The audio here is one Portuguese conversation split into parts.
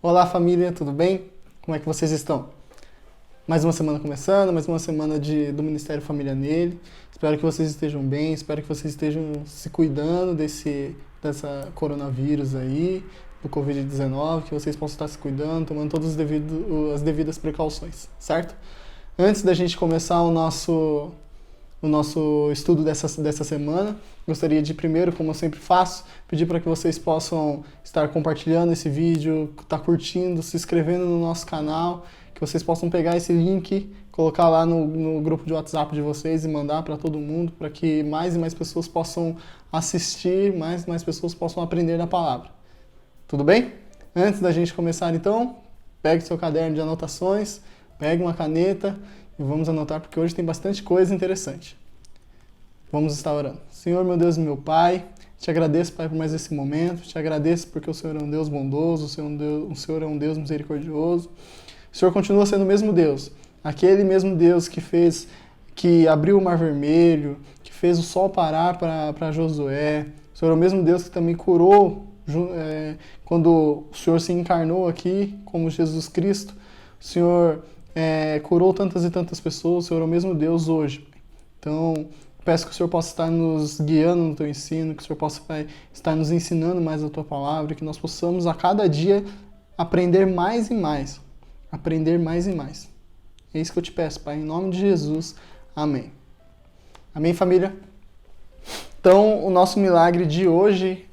Olá família, tudo bem? Como é que vocês estão? Mais uma semana começando, mais uma semana do Ministério Família Nele. Espero que vocês estejam bem, espero que vocês estejam se cuidando dessa coronavírus aí, do Covid-19, que vocês possam estar se cuidando, tomando todas as devidas precauções, certo? Antes da gente começar o nosso estudo dessa semana, gostaria de primeiro, como eu sempre faço, pedir para que vocês possam estar compartilhando esse vídeo, estar curtindo, se inscrevendo no nosso canal, que vocês possam pegar esse link, colocar lá no grupo de WhatsApp de vocês e mandar para todo mundo, para que mais e mais pessoas possam assistir, mais e mais pessoas possam aprender da palavra. Tudo bem? Antes da gente começar então, pegue seu caderno de anotações, pegue uma caneta e vamos anotar porque hoje tem bastante coisa interessante. Vamos estar orando. Senhor, meu Deus e meu Pai, te agradeço, Pai, por mais esse momento, te agradeço porque o Senhor é um Deus bondoso, o Senhor é um Deus misericordioso. O Senhor continua sendo o mesmo Deus, aquele mesmo Deus que abriu o Mar Vermelho, que fez o sol parar para Josué. O Senhor é o mesmo Deus que também curou quando o Senhor se encarnou aqui como Jesus Cristo. O Senhor curou tantas e tantas pessoas, o Senhor é o mesmo Deus hoje. Então, peço que o Senhor possa estar nos guiando no Teu ensino, que o Senhor possa estar nos ensinando mais a Tua palavra, que nós possamos a cada dia aprender mais e mais. Aprender mais e mais. É isso que eu te peço, Pai, em nome de Jesus. Amém. Amém, família? Então, o nosso milagre de hoje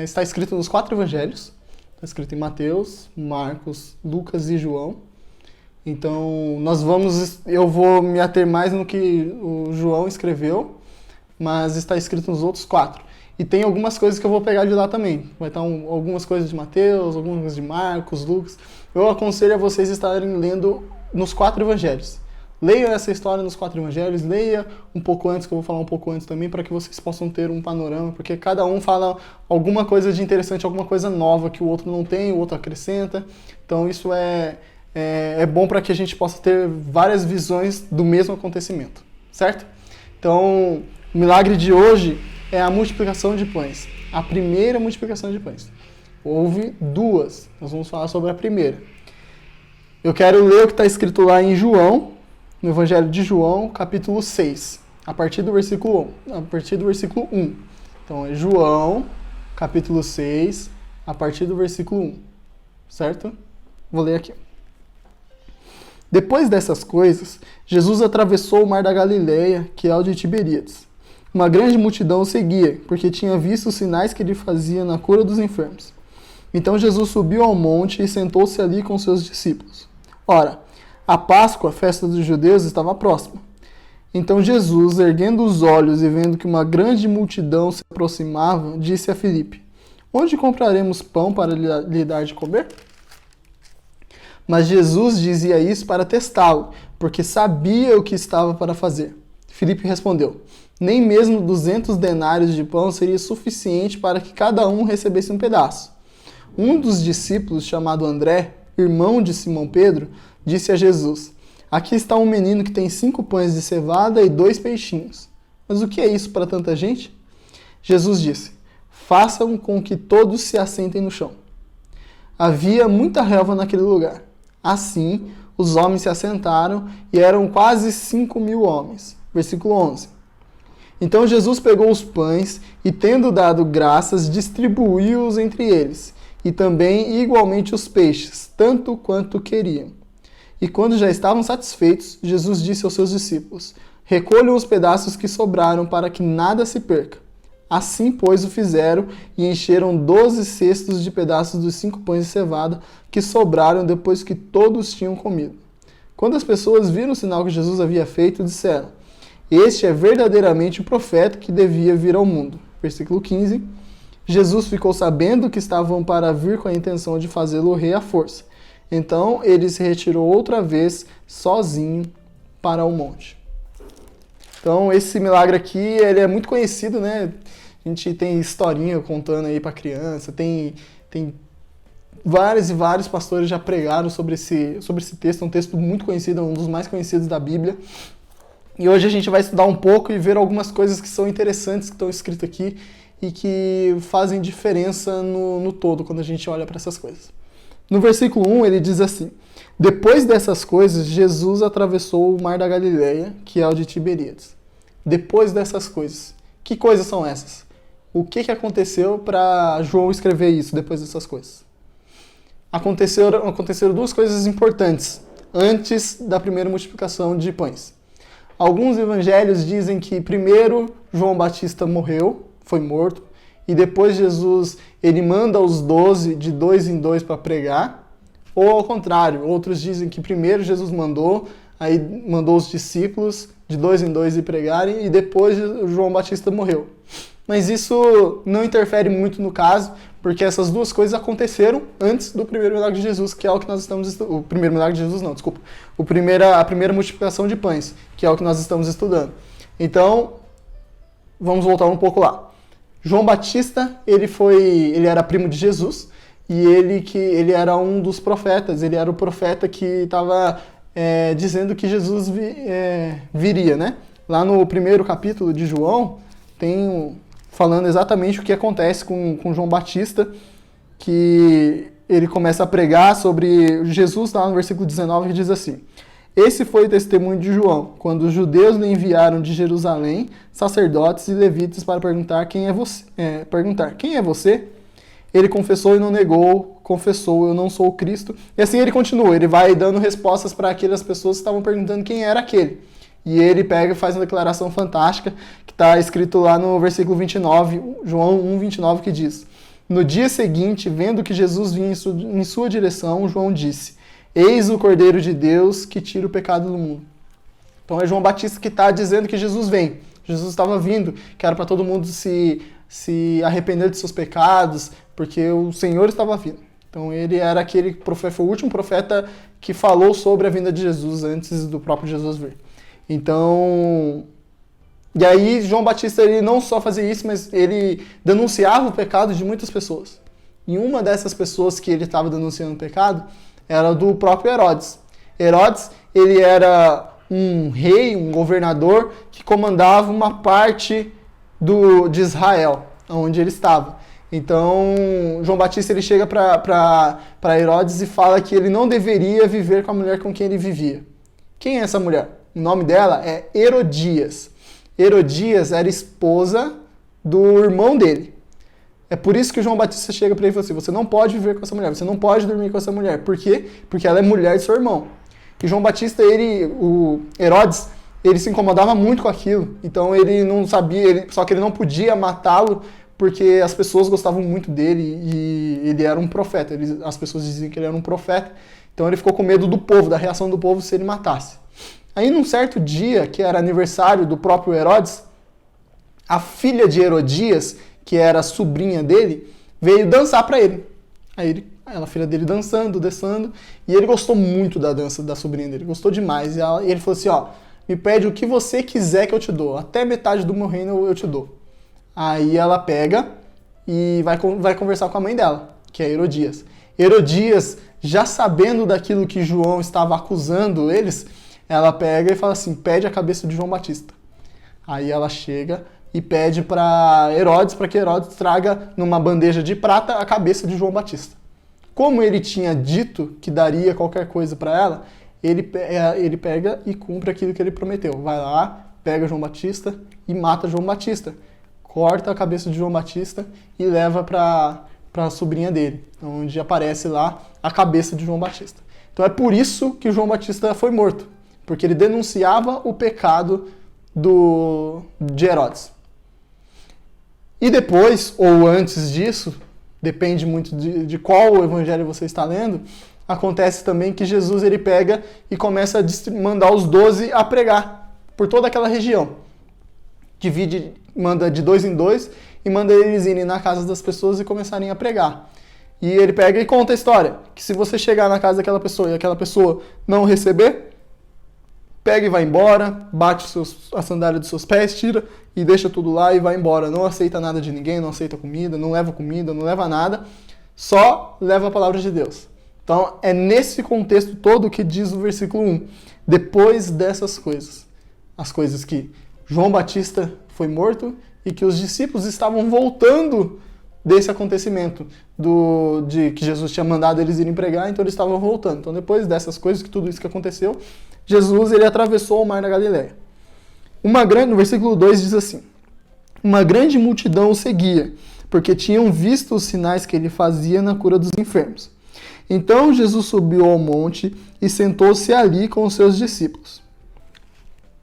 está escrito nos 4 evangelhos. Está escrito em Mateus, Marcos, Lucas e João. Então, eu vou me ater mais no que o João escreveu, mas está escrito nos outros 4. E tem algumas coisas que eu vou pegar de lá também. Vai estar algumas coisas de Mateus, algumas coisas de Marcos, Lucas. Eu aconselho a vocês estarem lendo nos 4 evangelhos. Leia essa história nos 4 evangelhos, leia um pouco antes, que eu vou falar um pouco antes também, para que vocês possam ter um panorama, porque cada um fala alguma coisa de interessante, alguma coisa nova que o outro não tem, o outro acrescenta. Então isso é bom para que a gente possa ter várias visões do mesmo acontecimento, certo? Então, o milagre de hoje é a multiplicação de pães. A primeira multiplicação de pães. Houve 2. Nós vamos falar sobre a primeira. Eu quero ler o que está escrito lá em João, no Evangelho de João, capítulo 6, a partir do versículo 1. Então, é João, capítulo 6, a partir do versículo 1. Certo? Vou ler aqui. Depois dessas coisas, Jesus atravessou o mar da Galileia, que é o de Tiberíades. Uma grande multidão o seguia, porque tinha visto os sinais que ele fazia na cura dos enfermos. Então Jesus subiu ao monte e sentou-se ali com seus discípulos. Ora, a Páscoa, a festa dos judeus, estava próxima. Então Jesus, erguendo os olhos e vendo que uma grande multidão se aproximava, disse a Filipe: Onde compraremos pão para lhe dar de comer? Mas Jesus dizia isso para testá-lo, porque sabia o que estava para fazer. Filipe respondeu: Nem mesmo 200 denários de pão seria suficiente para que cada um recebesse um pedaço. Um dos discípulos, chamado André, irmão de Simão Pedro, disse a Jesus: Aqui está um menino que tem 5 pães de cevada e 2 peixinhos. Mas o que é isso para tanta gente? Jesus disse: Façam com que todos se assentem no chão. Havia muita relva naquele lugar. Assim, os homens se assentaram e eram quase 5.000 homens. Versículo 11. Então Jesus pegou os pães e, tendo dado graças, distribuiu-os entre eles, e também igualmente os peixes, tanto quanto queriam. E quando já estavam satisfeitos, Jesus disse aos seus discípulos: Recolham os pedaços que sobraram para que nada se perca. Assim, pois, o fizeram e encheram 12 cestos de pedaços dos 5 pães de cevada que sobraram depois que todos tinham comido. Quando as pessoas viram o sinal que Jesus havia feito, disseram: Este é verdadeiramente o profeta que devia vir ao mundo. Versículo 15. Jesus ficou sabendo que estavam para vir com a intenção de fazê-lo rei à força. Então, ele se retirou outra vez, sozinho, para o monte. Então, esse milagre aqui, ele é muito conhecido, né? A gente tem historinha contando aí para criança, tem vários e vários pastores já pregaram sobre esse texto, é um texto muito conhecido, é um dos mais conhecidos da Bíblia. E hoje a gente vai estudar um pouco e ver algumas coisas que são interessantes que estão escritas aqui e que fazem diferença no todo quando a gente olha para essas coisas. No versículo 1 ele diz assim: depois dessas coisas, Jesus atravessou o mar da Galileia, que é o de Tiberíades. Depois dessas coisas. Que coisas são essas? O que aconteceu para João escrever isso depois dessas coisas? Aconteceram duas coisas importantes antes da primeira multiplicação de pães. Alguns evangelhos dizem que primeiro João Batista morreu, foi morto, e depois Jesus ele manda os 12 de 2 em 2 para pregar, ou ao contrário, outros dizem que primeiro Jesus mandou, aí mandou os discípulos de 2 em 2 ir pregarem, e depois João Batista morreu. Mas isso não interfere muito no caso, porque essas duas coisas aconteceram antes do primeiro milagre de Jesus, que é o que nós estamos estudando. O primeiro milagre de Jesus não, desculpa. A primeira multiplicação de pães, que é o que nós estamos estudando. Então, vamos voltar um pouco lá. João Batista, ele era primo de Jesus, e ele era um dos profetas, ele era o profeta que estava dizendo que Jesus viria, né? Lá no primeiro capítulo de João, tem falando exatamente o que acontece com João Batista, que ele começa a pregar sobre Jesus, lá no versículo 19, que diz assim: esse foi o testemunho de João, quando os judeus lhe enviaram de Jerusalém sacerdotes e levitas para perguntar quem é você? Ele confessou e não negou, confessou, eu não sou o Cristo. E assim ele continua, ele vai dando respostas para aquelas pessoas que estavam perguntando quem era aquele. E ele pega e faz uma declaração fantástica, que está escrito lá no versículo 29, João 1:29, que diz: no dia seguinte, vendo que Jesus vinha em sua direção, João disse: eis o Cordeiro de Deus que tira o pecado do mundo. Então é João Batista que está dizendo que Jesus vem. Jesus estava vindo, que era para todo mundo se arrepender de seus pecados, porque o Senhor estava vindo. Então ele era aquele profeta, foi o último profeta que falou sobre a vinda de Jesus antes do próprio Jesus vir. Então, e aí João Batista ele não só fazia isso, mas ele denunciava o pecado de muitas pessoas. E uma dessas pessoas que ele estava denunciando o pecado era do próprio Herodes. Herodes, ele era um rei, um governador que comandava uma parte de Israel, onde ele estava. Então, João Batista ele chega para Herodes e fala que ele não deveria viver com a mulher com quem ele vivia. Quem é essa mulher? O nome dela é Herodias. Herodias era esposa do irmão dele. É por isso que João Batista chega para ele e fala assim: você não pode viver com essa mulher, você não pode dormir com essa mulher. Por quê? Porque ela é mulher de seu irmão. E João Batista, o Herodes, ele se incomodava muito com aquilo. Então ele não sabia, só que ele não podia matá-lo porque as pessoas gostavam muito dele e ele era um profeta. As pessoas diziam que ele era um profeta. Então ele ficou com medo do povo, da reação do povo se ele matasse. Aí num certo dia, que era aniversário do próprio Herodes, a filha de Herodias, que era a sobrinha dele, veio dançar para ele. Aí a filha dele dançando, e ele gostou muito da dança da sobrinha dele, gostou demais. E ele falou assim: ó, me pede o que você quiser que eu te dou, até metade do meu reino eu te dou. Aí ela pega e vai conversar com a mãe dela, que é Herodias. Herodias, já sabendo daquilo que João estava acusando eles, ela pega e fala assim: pede a cabeça de João Batista. Aí ela chega e pede para Herodes, para que Herodes traga numa bandeja de prata a cabeça de João Batista. Como ele tinha dito que daria qualquer coisa para ela, ele pega e cumpre aquilo que ele prometeu. Vai lá, pega João Batista e mata João Batista. Corta a cabeça de João Batista e leva para a sobrinha dele, onde aparece lá a cabeça de João Batista. Então é por isso que João Batista foi morto, porque ele denunciava o pecado de Herodes. E depois, ou antes disso, depende muito de qual evangelho você está lendo, acontece também que Jesus ele pega e começa a mandar os 12 a pregar por toda aquela região. Manda de 2 em 2 e manda eles irem na casa das pessoas e começarem a pregar. E ele pega e conta a história, que se você chegar na casa daquela pessoa e aquela pessoa não receber, pega e vai embora, bate a sandália dos seus pés, tira e deixa tudo lá e vai embora. Não aceita nada de ninguém, não aceita comida, não leva nada, só leva a palavra de Deus. Então é nesse contexto todo que diz o versículo 1. Depois dessas coisas, as coisas que João Batista foi morto e que os discípulos estavam voltando desse acontecimento de que Jesus tinha mandado eles irem pregar, então eles estavam voltando. Então depois dessas coisas, tudo isso que aconteceu, Jesus ele atravessou o mar da Galileia. No versículo 2 diz assim: uma grande multidão o seguia, porque tinham visto os sinais que ele fazia na cura dos enfermos. Então Jesus subiu ao monte e sentou-se ali com os seus discípulos.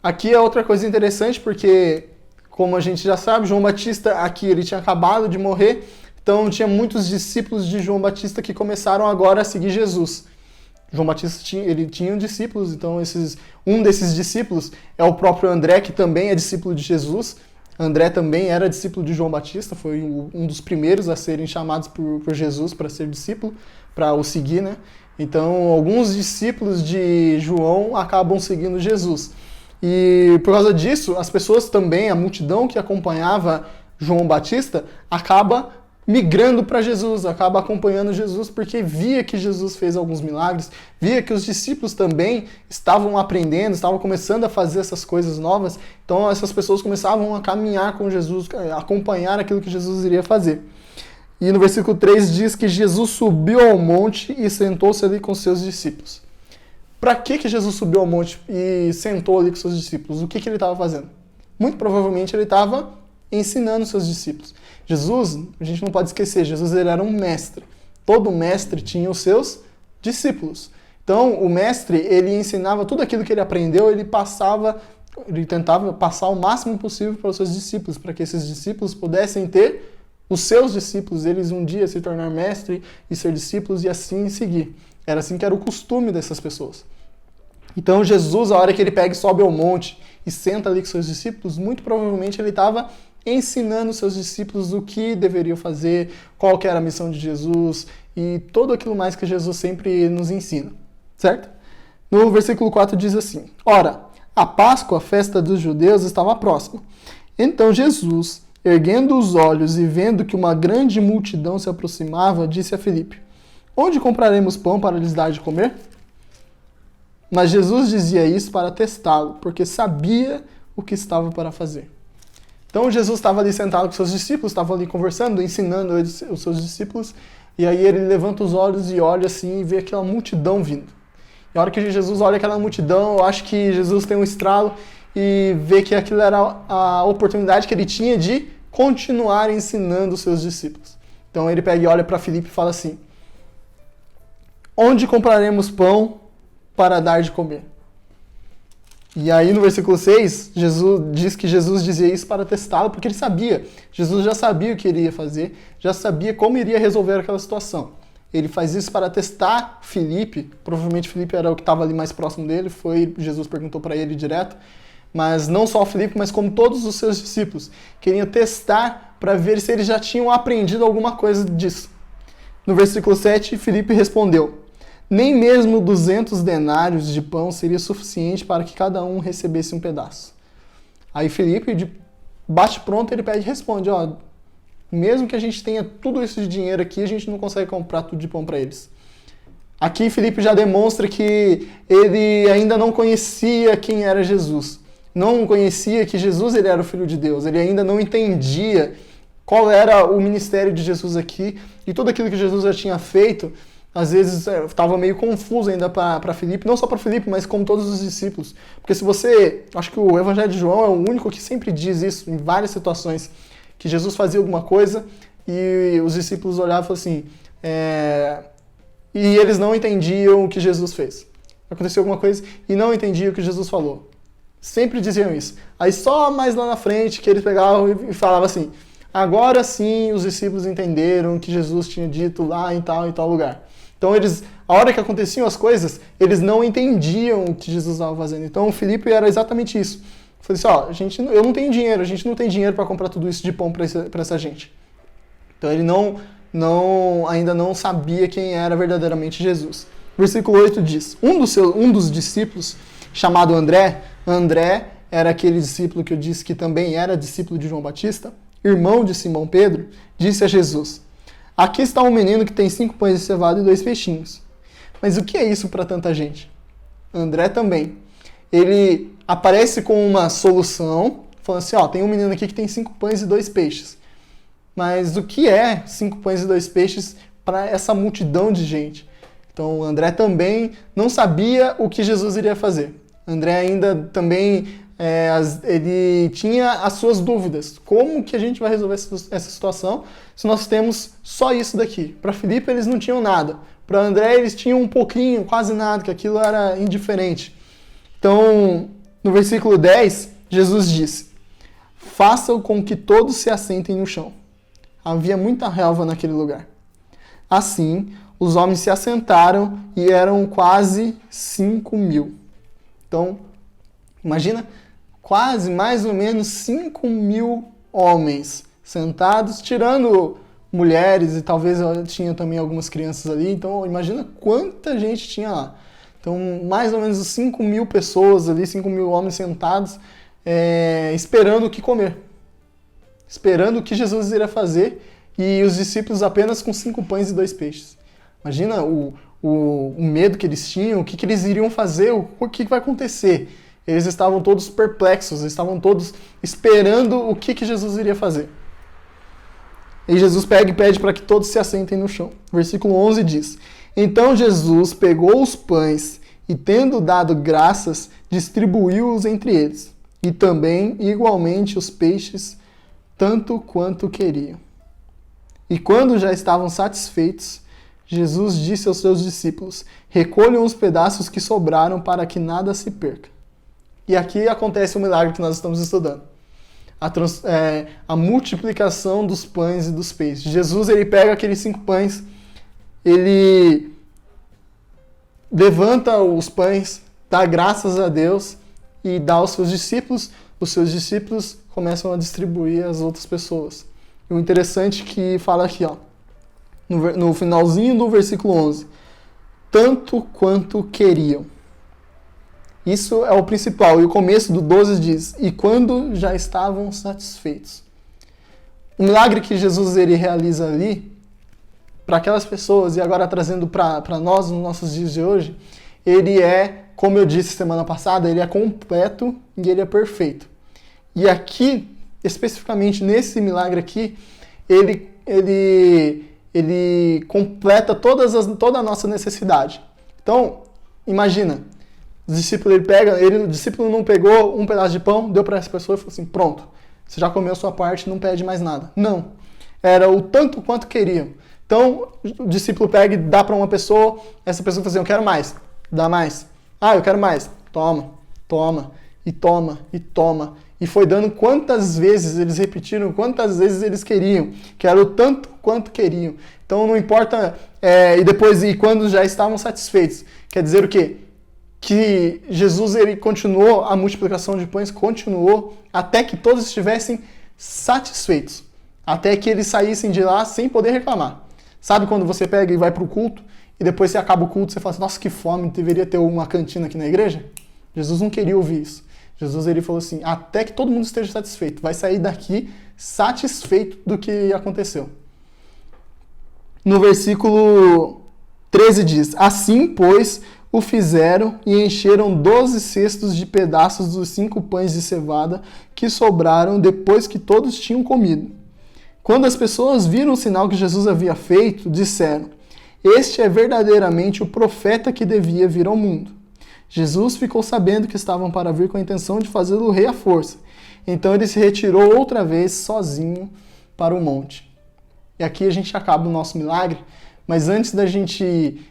Aqui é outra coisa interessante, porque, como a gente já sabe, João Batista aqui ele tinha acabado de morrer, então tinha muitos discípulos de João Batista que começaram agora a seguir Jesus. João Batista tinha discípulos, então um desses discípulos é o próprio André, que também é discípulo de Jesus. André também era discípulo de João Batista, foi um dos primeiros a serem chamados por Jesus para ser discípulo, para o seguir, né? Então, alguns discípulos de João acabam seguindo Jesus. E por causa disso, as pessoas também, a multidão que acompanhava João Batista, acaba migrando para Jesus, acaba acompanhando Jesus, porque via que Jesus fez alguns milagres, via que os discípulos também estavam aprendendo, estavam começando a fazer essas coisas novas, então essas pessoas começavam a caminhar com Jesus, a acompanhar aquilo que Jesus iria fazer. E no versículo 3 diz que Jesus subiu ao monte e sentou-se ali com seus discípulos. Para que Jesus subiu ao monte e sentou ali com seus discípulos? O que ele estava fazendo? Muito provavelmente ele estava ensinando seus discípulos. Jesus, a gente não pode esquecer, Jesus ele era um mestre. Todo mestre tinha os seus discípulos. Então, o mestre, ele ensinava tudo aquilo que ele aprendeu, ele tentava passar o máximo possível para os seus discípulos, para que esses discípulos pudessem ter os seus discípulos, eles um dia se tornar mestre e ser discípulos e assim seguir. Era assim que era o costume dessas pessoas. Então, Jesus, a hora que ele pega e sobe ao monte e senta ali com seus discípulos, muito provavelmente ele estava ensinando seus discípulos o que deveriam fazer, qual que era a missão de Jesus e tudo aquilo mais que Jesus sempre nos ensina, certo? No versículo 4 diz assim: ora, a Páscoa, a festa dos judeus, estava próxima. Então Jesus, erguendo os olhos e vendo que uma grande multidão se aproximava, disse a Filipe: onde compraremos pão para lhes dar de comer? Mas Jesus dizia isso para testá-lo, porque sabia o que estava para fazer. Então Jesus estava ali sentado com seus discípulos, estava ali conversando, ensinando os seus discípulos, e aí ele levanta os olhos e olha assim e vê aquela multidão vindo. E a hora que Jesus olha aquela multidão, eu acho que Jesus tem um estralo e vê que aquilo era a oportunidade que ele tinha de continuar ensinando os seus discípulos. Então ele pega e olha para Filipe e fala assim: onde compraremos pão para dar de comer? E aí no versículo 6, Jesus diz que Jesus dizia isso para testá-lo, porque ele sabia. Jesus já sabia o que ele ia fazer, já sabia como iria resolver aquela situação. Ele faz isso para testar Filipe, provavelmente Filipe era o que estava ali mais próximo dele, Jesus perguntou para ele direto, mas não só Filipe, mas como todos os seus discípulos, queriam testar para ver se eles já tinham aprendido alguma coisa disso. No versículo 7, Filipe respondeu: nem mesmo 200 denários de pão seria suficiente para que cada um recebesse um pedaço. Aí Filipe, de bate pronto, ele pede e responde: ó, mesmo que a gente tenha tudo isso de dinheiro aqui, a gente não consegue comprar tudo de pão para eles. Aqui Filipe já demonstra que ele ainda não conhecia quem era Jesus. Não conhecia que Jesus ele era o Filho de Deus. Ele ainda não entendia qual era o ministério de Jesus aqui. E tudo aquilo que Jesus já tinha feito, às vezes estava meio confuso ainda para Filipe, não só para Filipe, mas como todos os discípulos. Porque acho que o Evangelho de João é o único que sempre diz isso, em várias situações, que Jesus fazia alguma coisa e os discípulos olhavam e falavam assim, e eles não entendiam o que Jesus fez. Aconteceu alguma coisa e não entendiam o que Jesus falou. Sempre diziam isso. Aí só mais lá na frente que eles pegavam e falavam assim: agora sim os discípulos entenderam o que Jesus tinha dito lá em tal lugar. Então a hora que aconteciam as coisas, eles não entendiam o que Jesus estava fazendo. Então o Filipe era exatamente isso. Eu falei assim, eu não tenho dinheiro, a gente não tem dinheiro para comprar tudo isso de pão para essa gente. Então ele ainda não sabia quem era verdadeiramente Jesus. Versículo 8 diz: um dos discípulos, chamado André era aquele discípulo que eu disse que também era discípulo de João Batista, irmão de Simão Pedro, disse a Jesus: aqui está um menino que tem 5 pães de cevada e 2 peixinhos. Mas o que é isso para tanta gente? André também. Ele aparece com uma solução, falando assim, ó, tem um menino aqui que tem 5 pães e 2 peixes. Mas o que é 5 pães e 2 peixes para essa multidão de gente? Então, André também não sabia o que Jesus iria fazer. André ainda também, ele tinha as suas dúvidas. Como que a gente vai resolver essa situação se nós temos só isso daqui? Para Filipe eles não tinham nada. Para André eles tinham um pouquinho, quase nada, que aquilo era indiferente. Então, no versículo 10, Jesus disse, façam com que todos se assentem no chão. Havia muita relva naquele lugar. Assim, os homens se assentaram e eram quase 5.000. Então, imagina, quase mais ou menos 5.000 homens sentados, tirando mulheres e talvez tinha também algumas crianças ali. Então, imagina quanta gente tinha lá. Então, mais ou menos 5.000 pessoas ali, 5.000 homens sentados, esperando o que comer. Esperando o que Jesus iria fazer, e os discípulos apenas com 5 pães e 2 peixes. Imagina o medo que eles tinham, o que eles iriam fazer, o que vai acontecer. Eles estavam todos perplexos, estavam todos esperando o que Jesus iria fazer. E Jesus pega e pede para que todos se assentem no chão. Versículo 11 diz, então Jesus pegou os pães e, tendo dado graças, distribuiu-os entre eles, e também, igualmente, os peixes, tanto quanto queriam. E quando já estavam satisfeitos, Jesus disse aos seus discípulos, recolham os pedaços que sobraram para que nada se perca. E aqui acontece o milagre que nós estamos estudando. A multiplicação dos pães e dos peixes. Jesus, ele pega aqueles 5 pães, ele levanta os pães, dá graças a Deus e dá aos seus discípulos. Os seus discípulos começam a distribuir às outras pessoas. E o interessante que fala aqui, ó, no finalzinho do versículo 11, tanto quanto queriam. Isso é o principal. E o começo do 12 diz, e quando já estavam satisfeitos. O milagre que Jesus ele realiza ali, para aquelas pessoas, e agora trazendo para nós, nos nossos dias de hoje, ele é, como eu disse semana passada, ele é completo e ele é perfeito. E aqui, especificamente nesse milagre aqui, ele completa toda a nossa necessidade. Então, imagina, o discípulo não pegou um pedaço de pão, deu para essa pessoa e falou assim, pronto, você já comeu a sua parte, não pede mais nada. Não, era o tanto quanto queriam. Então, o discípulo pega e dá para uma pessoa, essa pessoa fala assim, eu quero mais, dá mais. Ah, eu quero mais, toma, toma, e toma, e toma. E foi dando quantas vezes eles repetiram, quantas vezes eles queriam, que era o tanto quanto queriam. Então não importa, e quando já estavam satisfeitos, quer dizer o quê? Que Jesus ele continuou, a multiplicação de pães continuou até que todos estivessem satisfeitos, até que eles saíssem de lá sem poder reclamar. Sabe quando você pega e vai para o culto, e depois você acaba o culto, você fala assim, nossa, que fome, deveria ter uma cantina aqui na igreja? Jesus não queria ouvir isso. Jesus ele falou assim, até que todo mundo esteja satisfeito, vai sair daqui satisfeito do que aconteceu. No versículo 13 diz, assim, pois, o fizeram e encheram 12 cestos de pedaços dos 5 pães de cevada que sobraram depois que todos tinham comido. Quando as pessoas viram o sinal que Jesus havia feito, disseram, este é verdadeiramente o profeta que devia vir ao mundo. Jesus ficou sabendo que estavam para vir com a intenção de fazê-lo rei à força. Então ele se retirou outra vez sozinho para o monte. E aqui a gente acaba o nosso milagre, mas antes da gente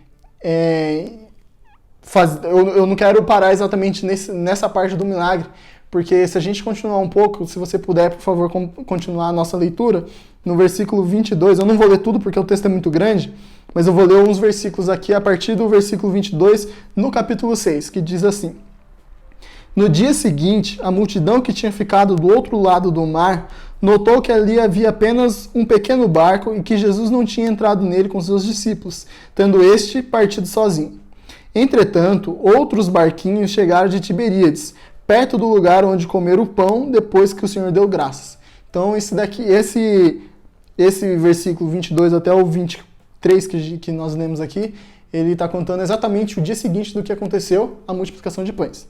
eu não quero parar exatamente nessa parte do milagre, porque se a gente continuar um pouco, se você puder, por favor, continuar a nossa leitura, no versículo 22, eu não vou ler tudo porque o texto é muito grande, mas eu vou ler uns versículos aqui a partir do versículo 22, no capítulo 6, que diz assim, no dia seguinte, a multidão que tinha ficado do outro lado do mar notou que ali havia apenas um pequeno barco e que Jesus não tinha entrado nele com seus discípulos, tendo este partido sozinho. Entretanto, outros barquinhos chegaram de Tiberíades, perto do lugar onde comeram o pão depois que o Senhor deu graças. Então, esse versículo 22 até o 23 que nós lemos aqui, ele está contando exatamente o dia seguinte do que aconteceu, a multiplicação de pães.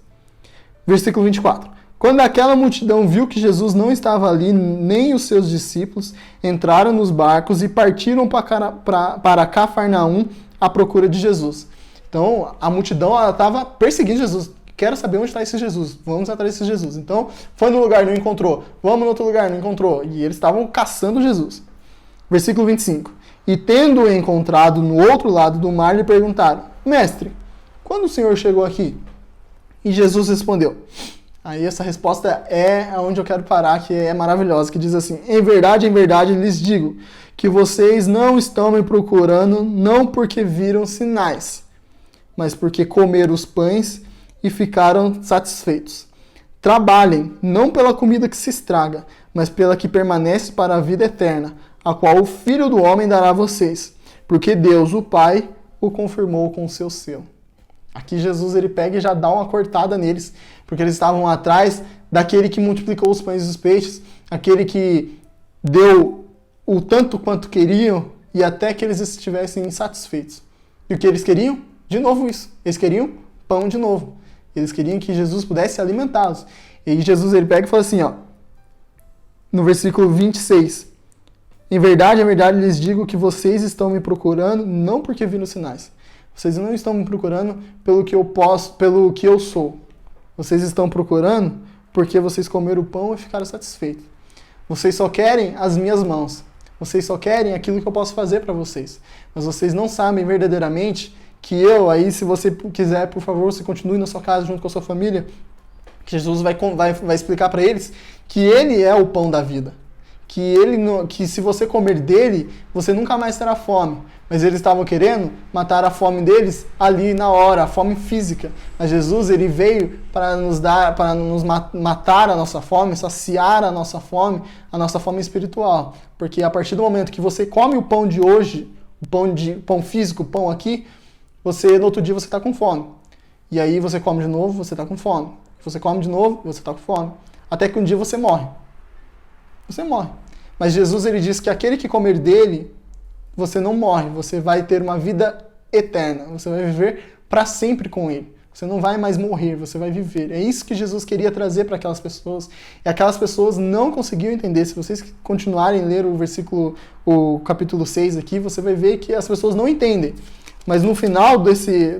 Versículo 24. Quando aquela multidão viu que Jesus não estava ali, nem os seus discípulos, entraram nos barcos e partiram para Cafarnaum à procura de Jesus. Então, a multidão estava perseguindo Jesus. Quero saber onde está esse Jesus. Vamos atrás desse Jesus. Então, foi no lugar, não encontrou. Vamos no outro lugar, não encontrou. E eles estavam caçando Jesus. Versículo 25. E tendo-o encontrado no outro lado do mar, lhe perguntaram: Mestre, quando o Senhor chegou aqui? E Jesus respondeu. Aí essa resposta é onde eu quero parar, que é maravilhosa, que diz assim: em verdade, lhes digo, que vocês não estão me procurando, não porque viram sinais, mas porque comeram os pães e ficaram satisfeitos. Trabalhem, não pela comida que se estraga, mas pela que permanece para a vida eterna, a qual o Filho do Homem dará a vocês, porque Deus, o Pai, o confirmou com o seu selo. Aqui Jesus ele pega e já dá uma cortada neles, porque eles estavam atrás daquele que multiplicou os pães e os peixes, aquele que deu o tanto quanto queriam e até que eles estivessem insatisfeitos. E o que eles queriam? De novo isso. Eles queriam pão de novo. Eles queriam que Jesus pudesse alimentá-los. E aí Jesus ele pega e fala assim, ó, no versículo 26. Em verdade, lhes digo que vocês estão me procurando não porque viram sinais. Vocês não estão me procurando pelo que eu posso, pelo que eu sou. Vocês estão procurando porque vocês comeram o pão e ficaram satisfeitos. Vocês só querem as minhas mãos. Vocês só querem aquilo que eu posso fazer para vocês. Mas vocês não sabem verdadeiramente que eu, aí se você quiser, por favor, você continue na sua casa junto com a sua família, que Jesus vai explicar para eles que ele é o pão da vida. Que se você comer dele, você nunca mais terá fome. Mas eles estavam querendo matar a fome deles ali na hora, a fome física. Mas Jesus ele veio para nos matar a nossa fome, saciar a nossa fome espiritual. Porque a partir do momento que você come o pão de hoje, o pão físico, o pão aqui, no outro dia você está com fome. E aí você come de novo, você está com fome. Você come de novo, você está com fome. Até que um dia você morre. Você morre. Mas Jesus ele diz que aquele que comer dele, você não morre, você vai ter uma vida eterna, você vai viver para sempre com ele. Você não vai mais morrer, você vai viver. É isso que Jesus queria trazer para aquelas pessoas. E aquelas pessoas não conseguiam entender. Se vocês continuarem a ler o capítulo 6 aqui, você vai ver que as pessoas não entendem. Mas no final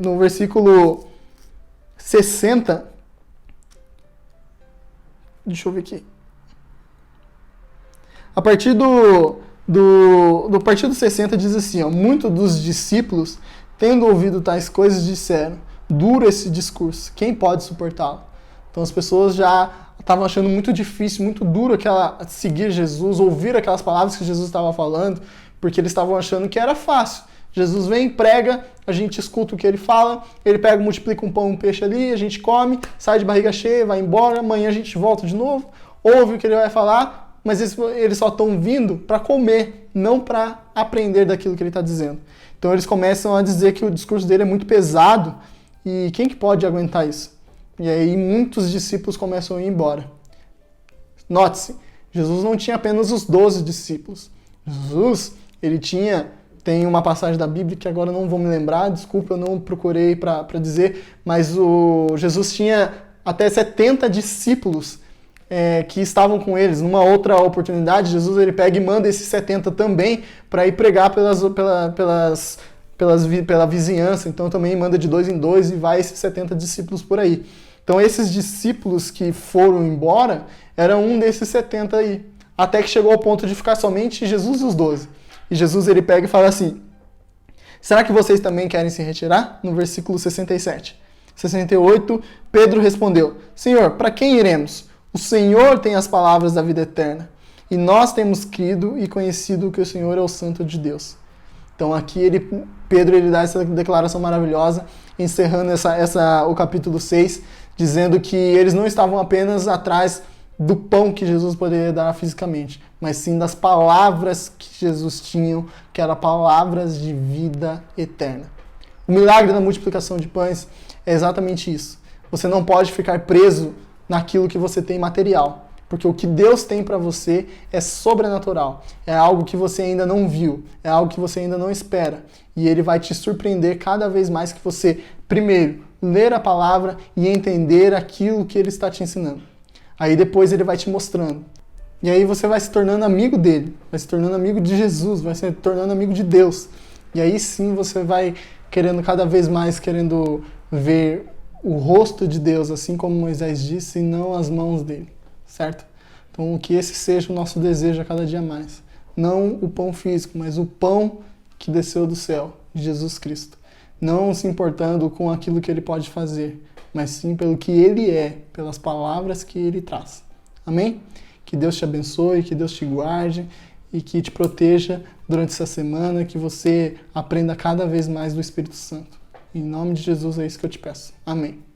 no versículo 60, deixa eu ver aqui. A partir do partido 60 diz assim, ó, muitos dos discípulos, tendo ouvido tais coisas, disseram, duro esse discurso, quem pode suportá-lo? Então as pessoas já estavam achando muito difícil, muito duro seguir Jesus, ouvir aquelas palavras que Jesus estava falando, porque eles estavam achando que era fácil. Jesus vem, prega, a gente escuta o que ele fala, ele pega, multiplica um pão e um peixe ali, a gente come, sai de barriga cheia, vai embora, amanhã a gente volta de novo, ouve o que ele vai falar, mas eles só estão vindo para comer, não para aprender daquilo que ele está dizendo. Então eles começam a dizer que o discurso dele é muito pesado e quem que pode aguentar isso? E aí muitos discípulos começam a ir embora. Note-se, Jesus não tinha apenas os 12 discípulos. Jesus, tem uma passagem da Bíblia que agora não vou me lembrar, desculpa, eu não procurei para dizer, mas Jesus tinha até 70 discípulos que estavam com eles. Numa outra oportunidade, Jesus ele pega e manda esses 70 também para ir pregar pela vizinhança. Então também manda de 2 em 2 e vai esses 70 discípulos por aí. Então esses discípulos que foram embora eram um desses 70 aí. Até que chegou ao ponto de ficar somente Jesus e os 12. E Jesus ele pega e fala assim, será que vocês também querem se retirar? No versículo 67. 68, Pedro respondeu, Senhor, para quem iremos? O Senhor tem as palavras da vida eterna. E nós temos crido e conhecido que o Senhor é o Santo de Deus. Então aqui Pedro ele dá essa declaração maravilhosa, encerrando o capítulo 6, dizendo que eles não estavam apenas atrás do pão que Jesus poderia dar fisicamente, mas sim das palavras que Jesus tinha, que eram palavras de vida eterna. O milagre da multiplicação de pães é exatamente isso. Você não pode ficar preso naquilo que você tem material, porque o que Deus tem para você é sobrenatural, é algo que você ainda não viu, é algo que você ainda não espera, e Ele vai te surpreender cada vez mais que você, primeiro, ler a palavra e entender aquilo que Ele está te ensinando. Aí depois ele vai te mostrando. E aí você vai se tornando amigo dele, vai se tornando amigo de Jesus, vai se tornando amigo de Deus. E aí sim você vai querendo cada vez mais, querendo ver o rosto de Deus, assim como Moisés disse, e não as mãos dele, certo? Então que esse seja o nosso desejo a cada dia mais. Não o pão físico, mas o pão que desceu do céu, de Jesus Cristo. Não se importando com aquilo que ele pode fazer, mas sim pelo que ele é, pelas palavras que ele traz. Amém? Que Deus te abençoe, que Deus te guarde e que te proteja durante essa semana, que você aprenda cada vez mais do Espírito Santo. Em nome de Jesus é isso que eu te peço. Amém.